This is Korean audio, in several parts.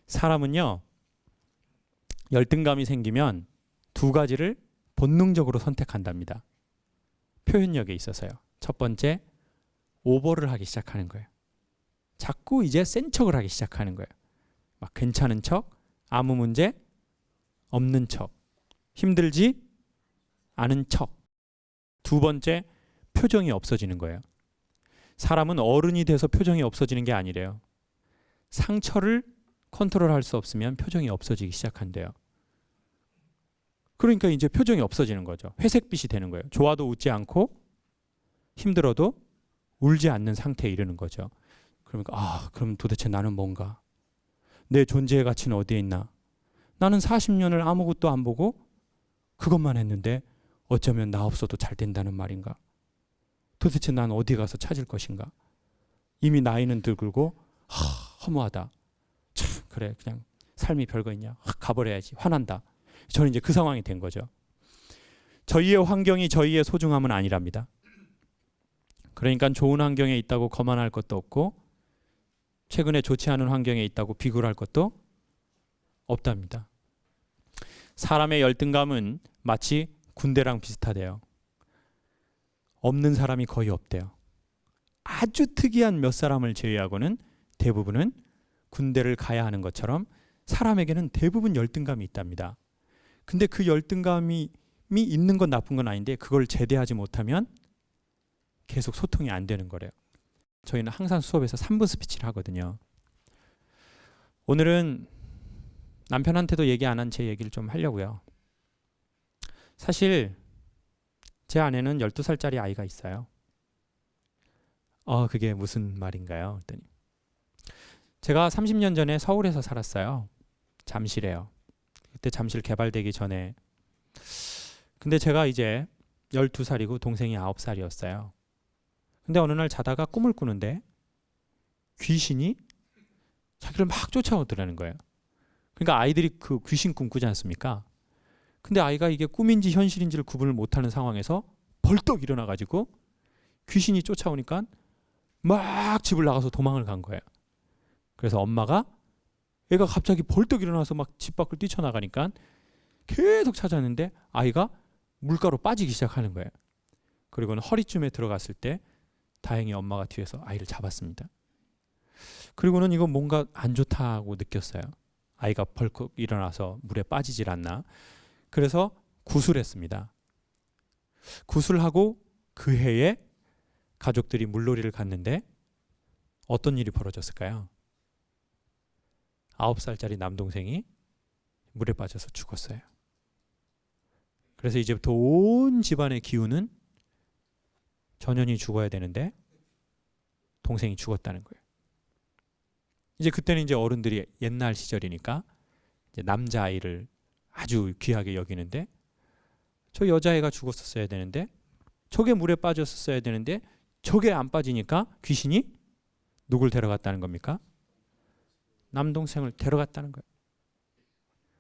사람은요, 열등감이 생기면 두 가지를 본능적으로 선택한답니다. 표현력에 있어서요. 첫 번째, 오버를 하기 시작하는 거예요. 자꾸 이제 센 척을 하기 시작하는 거예요. 막 괜찮은 척, 아무 문제 없는 척, 힘들지 않은 척. 두 번째, 표정이 없어지는 거예요. 사람은 어른이 돼서 표정이 없어지는 게 아니래요. 상처를 컨트롤할 수 없으면 표정이 없어지기 시작한대요. 그러니까 이제 표정이 없어지는 거죠. 회색빛이 되는 거예요. 좋아도 웃지 않고 힘들어도 울지 않는 상태에 이르는 거죠. 그러니까 그럼 도대체 나는 뭔가? 내 존재의 가치는 어디에 있나? 나는 40년을 아무것도 안 보고 그것만 했는데 어쩌면 나 없어도 잘 된다는 말인가? 도대체 난 어디 가서 찾을 것인가? 이미 나이는 들고 허무하다. 참 그래 그냥 삶이 별거 있냐? 가버려야지. 화난다. 저는 이제 그 상황이 된 거죠. 저희의 환경이 저희의 소중함은 아니랍니다. 그러니까 좋은 환경에 있다고 거만할 것도 없고 최근에 좋지 않은 환경에 있다고 비굴할 것도 없답니다. 사람의 열등감은 마치 군대랑 비슷하대요. 없는 사람이 거의 없대요. 아주 특이한 몇 사람을 제외하고는 대부분은 군대를 가야 하는 것처럼 사람에게는 대부분 열등감이 있답니다. 근데 그 열등감이 있는 건 나쁜 건 아닌데 그걸 제대하지 못하면 계속 소통이 안 되는 거래요. 저희는 항상 수업에서 3분 스피치를 하거든요. 오늘은 남편한테도 얘기 안 한 제 얘기를 좀 하려고요. 사실 제 아내는 12살짜리 아이가 있어요. 그게 무슨 말인가요? 그랬더니 제가 30년 전에 서울에서 살았어요. 잠실에요. 그때 잠실 개발되기 전에. 근데 제가 이제 12살이고 동생이 9살이었어요. 근데 어느 날 자다가 꿈을 꾸는데 귀신이 자기를 막 쫓아오더라는 거예요. 그러니까 아이들이 그 귀신 꿈 꾸지 않습니까? 근데 아이가 이게 꿈인지 현실인지를 구분을 못하는 상황에서 벌떡 일어나가지고 귀신이 쫓아오니까 막 집을 나가서 도망을 간 거예요. 그래서 엄마가 애가 갑자기 벌떡 일어나서 막 집 밖을 뛰쳐나가니까 계속 찾았는데 아이가 물가로 빠지기 시작하는 거예요. 그리고는 허리쯤에 들어갔을 때 다행히 엄마가 뒤에서 아이를 잡았습니다. 그리고는 이거 뭔가 안 좋다고 느꼈어요. 아이가 벌컥 일어나서 물에 빠지질 않나. 그래서 구술했습니다. 구술하고 그 해에 가족들이 물놀이를 갔는데 어떤 일이 벌어졌을까요? 9살짜리 남동생이 물에 빠져서 죽었어요. 그래서 이제부터 온 집안의 기운은 전현이 죽어야 되는데 동생이 죽었다는 거예요. 이제 그때는 이제 어른들이 옛날 시절이니까 이제 남자아이를 아주 귀하게 여기는데 저 여자애가 죽었었어야 되는데 저게 물에 빠졌었어야 되는데 저게 안 빠지니까 귀신이 누굴 데려갔다는 겁니까? 남동생을 데려갔다는 거예요.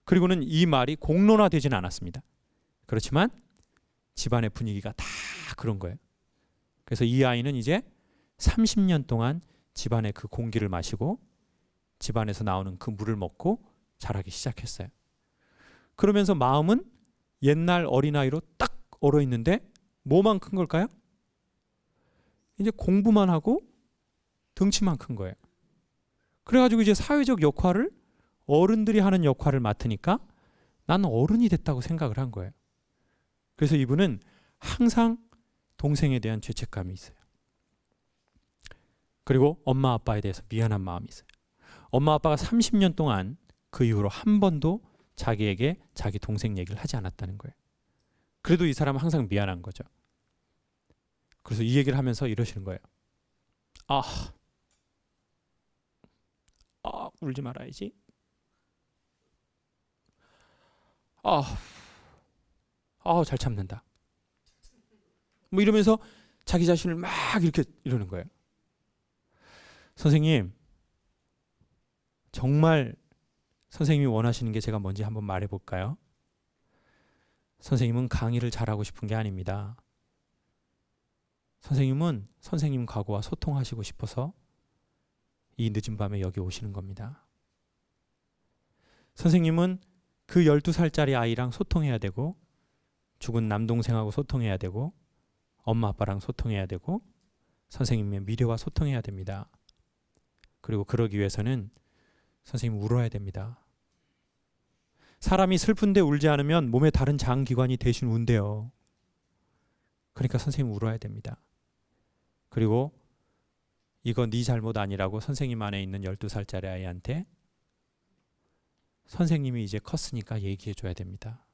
그리고는 이 말이 공론화되지는 않았습니다. 그렇지만 집안의 분위기가 다 그런 거예요. 그래서 이 아이는 이제 30년 동안 집안의 그 공기를 마시고 집안에서 나오는 그 물을 먹고 자라기 시작했어요. 그러면서 마음은 옛날 어린아이로 딱 얼어있는데 뭐만 큰 걸까요? 이제 공부만 하고 덩치만 큰 거예요. 그래가지고 이제 사회적 역할을 어른들이 하는 역할을 맡으니까 나는 어른이 됐다고 생각을 한 거예요. 그래서 이분은 항상 동생에 대한 죄책감이 있어요. 그리고 엄마 아빠에 대해서 미안한 마음이 있어요. 엄마 아빠가 30년 동안 그 이후로 한 번도 자기에게 자기 동생 얘기를 하지 않았다는 거예요. 그래도 이 사람은 항상 미안한 거죠. 그래서 이 얘기를 하면서 이러시는 거예요. 울지 말아야지. 잘 참는다. 뭐 이러면서 자기 자신을 막 이렇게 이러는 거예요. 선생님, 정말 선생님이 원하시는 게 제가 뭔지 한번 말해볼까요? 선생님은 강의를 잘하고 싶은 게 아닙니다. 선생님은 선생님 과거와 소통하시고 싶어서 이 늦은 밤에 여기 오시는 겁니다. 선생님은 그 12살짜리 아이랑 소통해야 되고 죽은 남동생하고 소통해야 되고 엄마 아빠랑 소통해야 되고 선생님의 미래와 소통해야 됩니다. 그리고 그러기 위해서는 선생님 울어야 됩니다. 사람이 슬픈데 울지 않으면 몸의 다른 장기관이 대신 운대요. 그러니까 선생님 울어야 됩니다. 그리고 이거 네 잘못 아니라고 선생님 안에 있는 12살짜리 아이한테 선생님이 이제 컸으니까 얘기해 줘야 됩니다.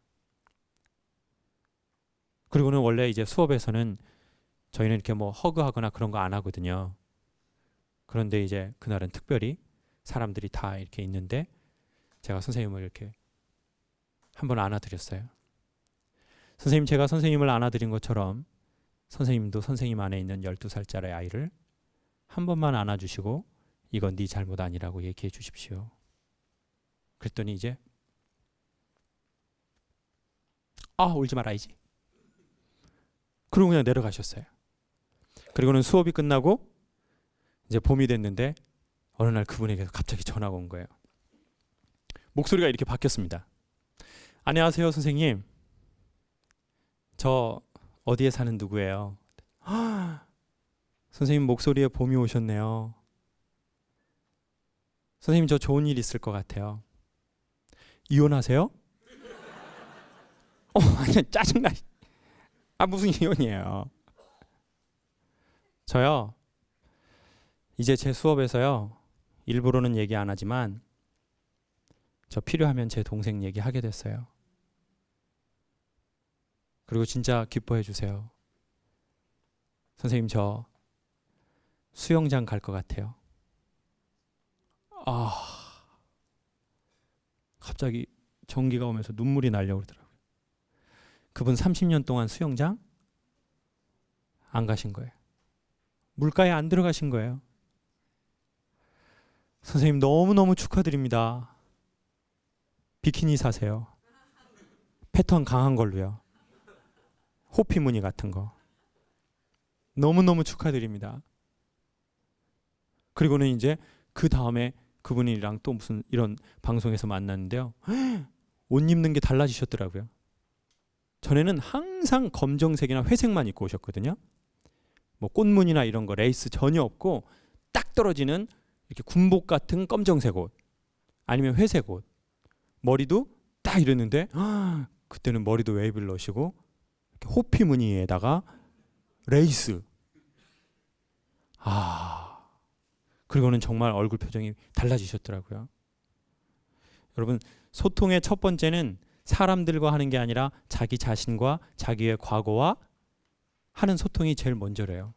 그리고는 원래 이제 수업에서는 저희는 이렇게 뭐 허그하거나 그런 거 안 하거든요. 그런데 이제 그날은 특별히 사람들이 다 이렇게 있는데 제가 선생님을 이렇게 한번 안아드렸어요. 선생님, 제가 선생님을 안아드린 것처럼 선생님도 선생님 안에 있는 12살짜리 아이를 한 번만 안아주시고 이건 네 잘못 아니라고 얘기해 주십시오. 그랬더니 이제 울지 말아야지. 그러고 그냥 내려가셨어요. 그리고는 수업이 끝나고 이제 봄이 됐는데 어느 날 그분에게서 갑자기 전화가 온 거예요. 목소리가 이렇게 바뀌었습니다. 안녕하세요, 선생님. 저 어디에 사는 누구예요? 선생님 목소리에 봄이 오셨네요. 선생님, 저 좋은 일 있을 것 같아요. 이혼하세요? 아니, 짜증나. 무슨 이혼이에요? 저요, 이제 제 수업에서요, 일부러는 얘기 안 하지만 저 필요하면 제 동생 얘기하게 됐어요. 그리고 진짜 기뻐해 주세요. 선생님, 저 수영장 갈 것 같아요. 갑자기 전기가 오면서 눈물이 나려고 그러더라고요. 그분 30년 동안 수영장 안 가신 거예요. 물가에 안 들어가신 거예요. 선생님, 너무너무 축하드립니다. 비키니 사세요. 패턴 강한 걸로요. 호피 무늬 같은 거. 너무너무 축하드립니다. 그리고는 이제 그 다음에 그분이랑 또 무슨 이런 방송에서 만났는데요. 옷 입는 게 달라지셨더라고요. 전에는 항상 검정색이나 회색만 입고 오셨거든요. 뭐 꽃무늬나 이런 거 레이스 전혀 없고 딱 떨어지는 이렇게 군복 같은 검정색 옷 아니면 회색 옷. 머리도 딱 이랬는데 그때는 머리도 웨이브를 넣으시고 이렇게 호피 무늬에다가 레이스. 그리고는 정말 얼굴 표정이 달라지셨더라고요. 여러분, 소통의 첫 번째는 사람들과 하는 게 아니라 자기 자신과 자기의 과거와 하는 소통이 제일 먼저래요.